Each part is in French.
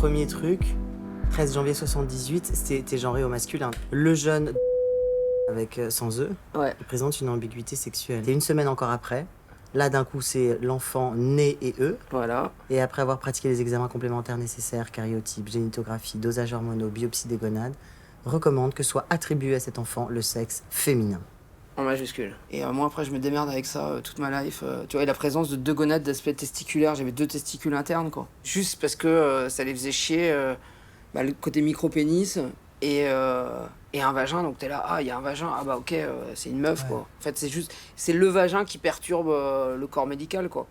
Premier truc, 13 janvier 78, c'était genré au masculin. Le jeune avec sans eux, il présente une ambiguïté sexuelle. Et une semaine encore après, là d'un coup c'est l'enfant né et eux. Voilà. Et après avoir pratiqué les examens complémentaires nécessaires, cariotype, génitographie, dosage hormonaux, biopsie des gonades, recommande que soit attribué à cet enfant le sexe féminin. En majuscule. Et moi après je me démerde avec ça toute ma life. Tu vois, et la présence de 2 gonades d'aspect testiculaire, j'avais 2 testicules internes quoi. Juste parce que ça les faisait chier le côté micro-pénis et un vagin, donc t'es là, ah il y a un vagin, ah bah ok, c'est une meuf quoi. En fait c'est le vagin qui perturbe le corps médical quoi.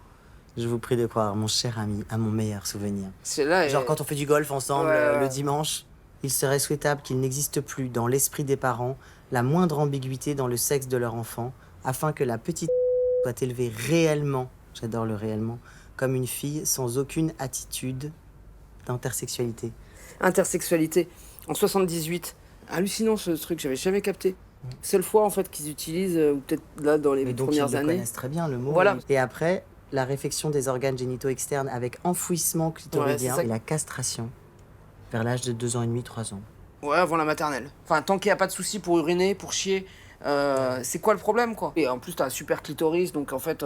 Je vous prie de croire, mon cher ami, à mon meilleur souvenir. C'est là, genre quand on fait du golf ensemble le dimanche, il serait souhaitable qu'il n'existe plus dans l'esprit des parents la moindre ambiguïté dans le sexe de leur enfant, afin que la petite soit élevée réellement, j'adore le réellement, comme une fille sans aucune attitude d'intersexualité. Intersexualité, en 78, hallucinant ce truc, j'avais jamais capté. Seule fois en fait qu'ils utilisent, ou peut-être là dans les premières années. Ils connaissent très bien le mot. Voilà. Et après, la réfection des organes génitaux externes avec enfouissement clitoridien et la castration vers l'âge de 2 ans et demi, 3 ans. Ouais, avant la maternelle. Enfin, tant qu'il n'y a pas de souci pour uriner, pour chier, c'est quoi le problème, quoi? Et en plus, t'as un super clitoris, donc en fait,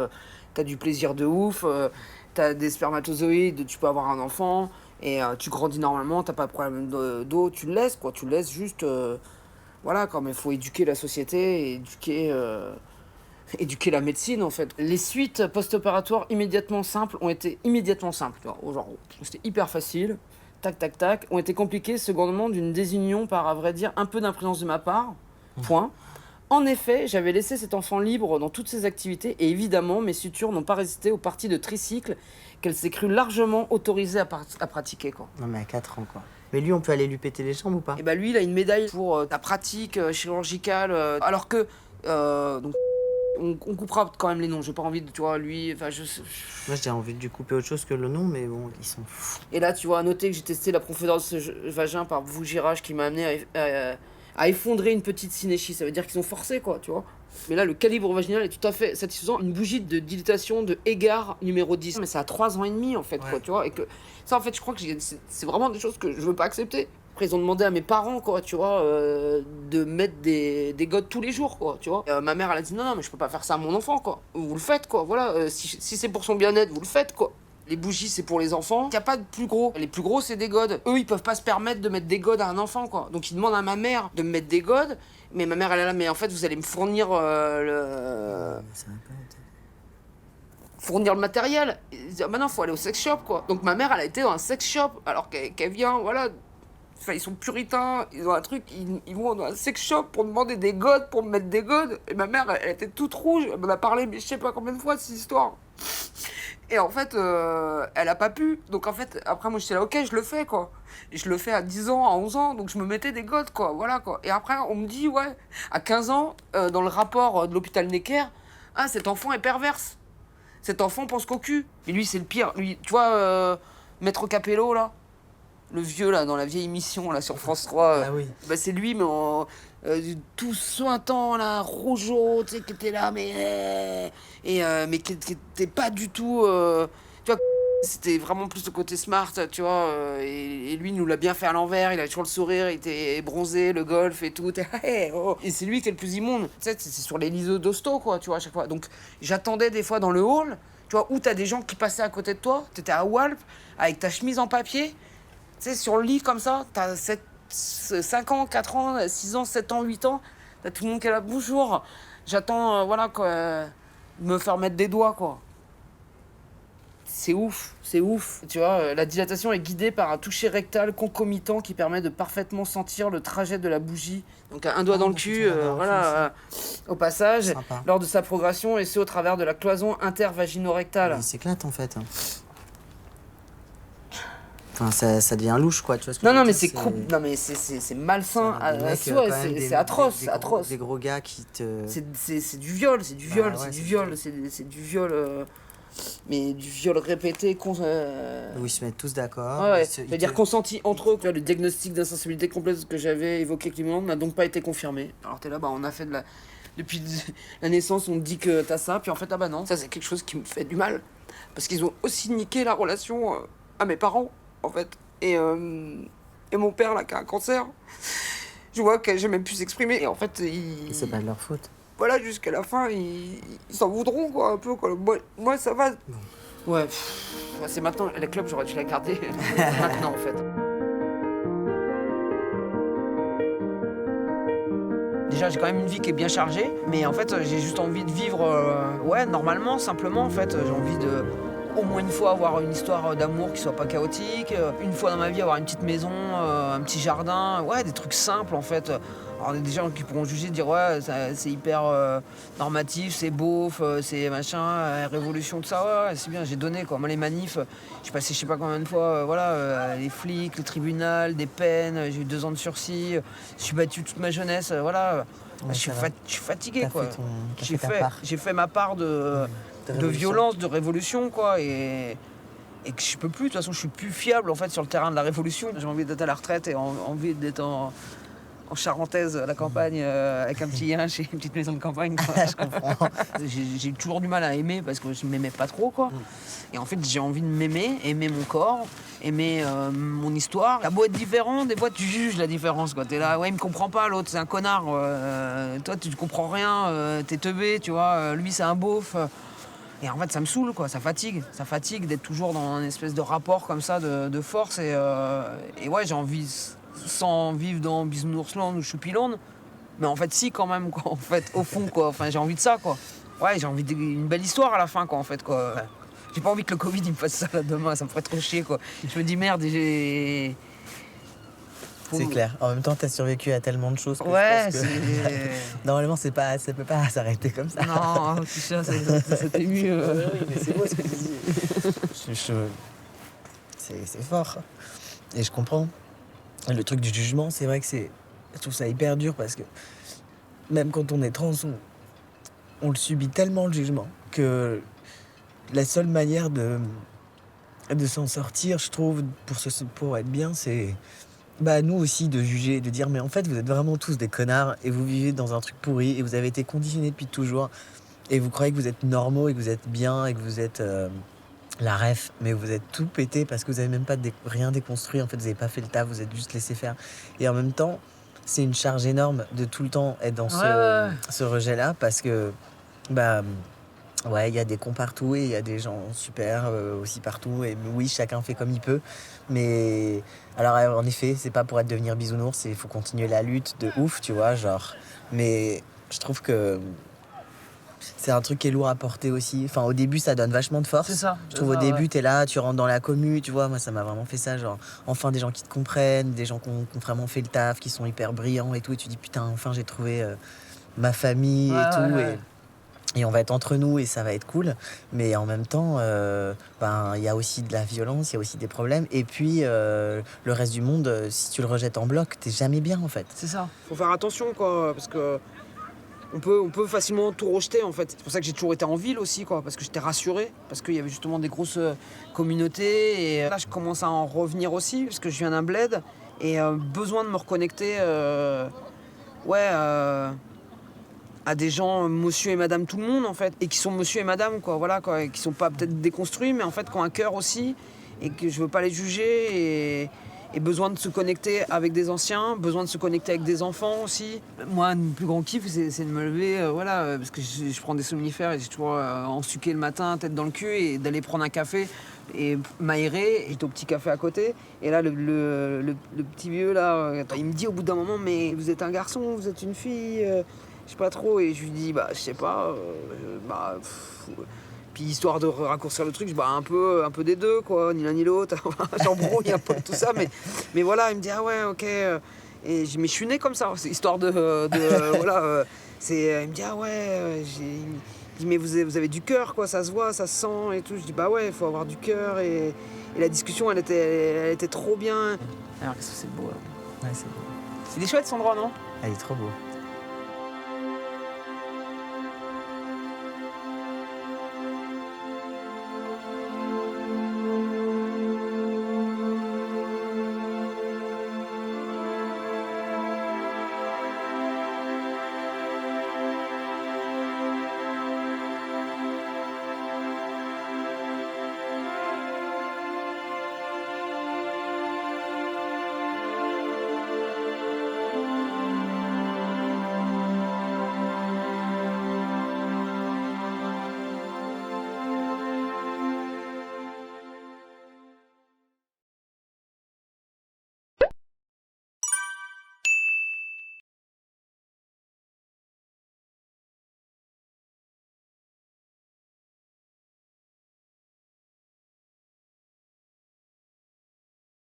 t'as du plaisir de ouf, t'as des spermatozoïdes, tu peux avoir un enfant, et tu grandis normalement, t'as pas de problème d'eau, tu le laisses, quoi. Tu le laisses juste... voilà, quoi, mais il faut éduquer la société, et éduquer la médecine, en fait. Les suites post-opératoires immédiatement simples ont été immédiatement simples. Genre, c'était hyper facile. Tac, tac, tac, ont été compliquées secondement d'une désunion par, à vrai dire, un peu d'imprudence de ma part. Point. En effet, j'avais laissé cet enfant libre dans toutes ses activités et évidemment, mes sutures n'ont pas résisté aux parties de tricycle qu'elle s'est crue largement autorisée à pratiquer, quoi. Non mais à 4 ans, quoi. Mais lui, on peut aller lui péter les jambes ou pas? Et bah lui, il a une médaille pour la pratique chirurgicale, alors que... donc, on coupera quand même les noms, j'ai pas envie de, tu vois, lui, enfin Moi j'ai envie de couper autre chose que le nom, mais bon, ils sont fous. Et là, tu vois, à noter que j'ai testé la profondeur de ce vagin par bougirage qui m'a amené à effondrer une petite synéchie, ça veut dire qu'ils ont forcé, quoi, tu vois. Mais là, le calibre vaginal est tout à fait satisfaisant. Une bougie de dilatation de Égard numéro 10. Mais c'est à 3 ans et demi, en fait, quoi, tu vois. Et que ça, en fait, je crois que c'est vraiment des choses que je veux pas accepter. Après, ils ont demandé à mes parents, quoi, tu vois, de mettre des godes tous les jours, quoi, tu vois. Ma mère, elle a dit non, mais je peux pas faire ça à mon enfant, quoi. Vous le faites, quoi, voilà. Si c'est pour son bien-être, vous le faites, quoi. Les bougies, c'est pour les enfants. Il n'y a pas de plus gros. Les plus gros, c'est des godes. Eux, ils peuvent pas se permettre de mettre des godes à un enfant, quoi. Donc, ils demandent à ma mère de me mettre des godes. Mais ma mère, elle est là, mais en fait, vous allez me fournir fournir le matériel. Ils disent, ah bah non, faut aller au sex shop, quoi. Donc, ma mère, elle a été dans un sex shop, alors qu'elle vient, voilà. Enfin, ils sont puritains, ils ont un truc, ils vont dans un sex shop pour demander des godes, pour me mettre des godes. Et ma mère, elle était toute rouge, elle m'en a parlé, mais je sais pas combien de fois, cette histoire. Et en fait, elle a pas pu. Donc en fait, après moi j'étais là, ok, je le fais, quoi. Et je le fais à 10 ans, à 11 ans, donc je me mettais des godes, quoi, voilà, quoi. Et après, on me dit, ouais, à 15 ans, dans le rapport de l'hôpital Necker, ah, cet enfant est perverse. Cet enfant pense qu'au cul. Mais lui, c'est le pire. Lui, tu vois, Maître Capello, là, le vieux, là, dans la vieille émission, là, sur France 3. Ah oui. Bah, c'est lui, mais tout sointant, là, rougeau, tu sais, qui était là, mais qui était pas du tout... tu vois, c'était vraiment plus le côté smart, tu vois, et lui, il nous l'a bien fait à l'envers, il avait toujours le sourire, il était bronzé, le golf et tout, et c'est lui qui est le plus immonde. Tu sais, c'est sur les lisos d'hosto, quoi, tu vois, à chaque fois. Donc, j'attendais des fois dans le hall, tu vois, où t'as des gens qui passaient à côté de toi, t'étais à Walp, avec ta chemise en papier, tu sais, sur le lit, comme ça, t'as 5 ans, 4 ans, 6 ans, 7 ans, 8 ans, t'as tout le monde qui est là, bonjour, j'attends, voilà, quoi, me faire mettre des doigts, quoi. C'est ouf. Tu vois, la dilatation est guidée par un toucher rectal concomitant qui permet de parfaitement sentir le trajet de la bougie. Donc un doigt dans le cul, voilà, au passage, sympa. Lors de sa progression, et ce au travers de la cloison intervagino-rectale. Il s'éclate en fait. Enfin, ça devient louche, quoi, tu vois ce que je veux Non, mais dire, non, mais c'est malsain, des mecs, c'est quand même, c'est atroce, atroce. Des gros gars qui te... C'est du viol, c'est du viol, ouais, c'est c'est du viol, c'est du viol, mais du viol répété, Où ils se mettent tous d'accord. Ouais, c'est-à-dire consenti entre eux. Tu vois, le diagnostic d'insensibilité complète que j'avais évoqué Clément n'a donc pas été confirmé. Alors t'es là, bah on a fait de la... Depuis la naissance, on te dit que t'as ça, puis en fait, ah bah non. Ça, c'est quelque chose qui me fait du mal. Parce qu'ils ont aussi niqué la relation à mes parents, en fait. Et mon père, là, qui a un cancer, je vois que j'ai même pu s'exprimer. Et en fait, C'est pas de leur faute. voilà, jusqu'à la fin, ils s'en voudront, quoi, un peu, quoi. Moi ça va. Ouais, c'est maintenant, la club, j'aurais dû la garder maintenant, en fait. Déjà, j'ai quand même une vie qui est bien chargée, mais en fait, j'ai juste envie de vivre, ouais, normalement, simplement, en fait. J'ai envie de, au moins une fois, avoir une histoire d'amour qui soit pas chaotique, une fois dans ma vie, avoir une petite maison, un petit jardin, ouais, des trucs simples, en fait. Alors, il y a des gens qui pourront juger, dire, ouais, c'est hyper normatif, c'est beauf, c'est machin, révolution, tout ça, ouais, c'est bien, j'ai donné, quoi. Moi, les manifs, j'ai passé je sais pas combien de fois, voilà, les flics, le tribunal, des peines, j'ai eu 2 ans de sursis, je suis battu toute ma jeunesse, voilà. Ouais, Je suis fatigué, T'as quoi. fait ta part. J'ai fait ma part de révolution. violence, de révolution, quoi, et que je peux plus, de toute façon, je suis plus fiable, en fait, sur le terrain de la révolution. J'ai envie d'être à la retraite et envie d'être en charentaise, à la campagne, avec un petit yin, chez une petite maison de campagne, quoi. Je comprends. J'ai toujours du mal à aimer parce que je m'aimais pas trop, quoi. Et en fait, j'ai envie de m'aimer, aimer mon corps, aimer mon histoire. T'as beau être différent, des fois tu juges la différence, quoi. T'es là, ouais, il me comprend pas, l'autre c'est un connard. Toi, tu comprends rien, t'es teubé, tu vois. Lui, c'est un beauf. Et en fait, ça me saoule, quoi. Ça fatigue. Ça fatigue d'être toujours dans un espèce de rapport comme ça, de force. Et ouais, j'ai envie, sans vivre dans Bisounours-land ou Choupiland, mais en fait, si, quand même, quoi. En fait, au fond, quoi. Enfin, j'ai envie de ça, quoi. Ouais, j'ai envie d'une belle histoire à la fin, quoi, en fait, quoi. J'ai pas envie que le Covid il me fasse ça là demain, ça me ferait trop chier, quoi. Je me dis merde, C'est clair. En même temps, t'as survécu à tellement de choses que ouais, je pense que... Normalement, ça peut pas s'arrêter comme ça. Non, tout ça, c'était mieux. Oui, mais c'est beau ce que tu dis. C'est fort. Et je comprends. Le truc du jugement, c'est vrai que je trouve ça hyper dur parce que même quand on est trans, on le subit tellement, le jugement, que la seule manière de s'en sortir, je trouve, pour être bien, c'est nous aussi de juger, de dire mais en fait vous êtes vraiment tous des connards et vous vivez dans un truc pourri et vous avez été conditionnés depuis toujours et vous croyez que vous êtes normaux et que vous êtes bien et que vous êtes la ref, mais vous êtes tout pété parce que vous avez même pas rien déconstruit, en fait vous avez pas fait le taf, vous êtes juste laissé faire. Et en même temps, c'est une charge énorme de tout le temps être dans ce rejet-là parce que ouais, il y a des cons partout et il y a des gens super aussi partout. Et oui, chacun fait comme il peut. Mais alors, en effet, c'est pas pour être devenir bisounours, il faut continuer la lutte de ouf, tu vois, genre. Mais je trouve que c'est un truc qui est lourd à porter aussi. Enfin, au début, ça donne vachement de force. C'est ça. Je trouve au début, t'es là, tu rentres dans la commu, tu vois. Moi, ça m'a vraiment fait ça, genre, enfin, des gens qui te comprennent, des gens qui ont vraiment fait le taf, qui sont hyper brillants et tout. Et tu dis, putain, enfin, j'ai trouvé ma famille et tout. Et on va être entre nous et ça va être cool. Mais en même temps, il y a aussi de la violence, il y a aussi des problèmes. Et puis, le reste du monde, si tu le rejettes en bloc, t'es jamais bien, en fait. C'est ça. Faut faire attention, quoi, parce que on peut facilement tout rejeter, en fait. C'est pour ça que j'ai toujours été en ville aussi, quoi, parce que j'étais rassuré, parce qu'il y avait justement des grosses communautés. Et là, je commence à en revenir aussi, parce que je viens d'un bled et besoin de me reconnecter, à des gens, monsieur et madame tout le monde, en fait, et qui sont monsieur et madame, quoi, voilà, quoi, et qui sont pas peut-être déconstruits, mais en fait, qui ont un cœur aussi, et que je veux pas les juger, et besoin de se connecter avec des anciens, besoin de se connecter avec des enfants aussi. Moi, le plus grand kiff, c'est de me lever, parce que je prends des somnifères et j'ai toujours ensuqué le matin, tête dans le cul, et d'aller prendre un café et m'aérer. J'étais au petit café à côté, et là, le petit vieux, là, il me dit au bout d'un moment, mais vous êtes un garçon, vous êtes une fille je sais pas trop, et je lui dis, je sais pas, puis histoire de raccourcir le truc, un peu des deux, quoi, ni l'un ni l'autre, j'embrouille un peu tout ça, mais voilà, il me dit, ah ouais, ok, mais je suis né comme ça, c'est histoire de voilà, il me dit, ah ouais, il dit, mais vous avez du cœur, quoi, ça se voit, ça se sent, et tout, je dis, bah ouais, il faut avoir du cœur, et la discussion, elle était trop bien. Alors, qu'est-ce que c'est beau, là. Ouais, c'est beau. C'est des chouettes, cet endroit, non? Elle est trop beau.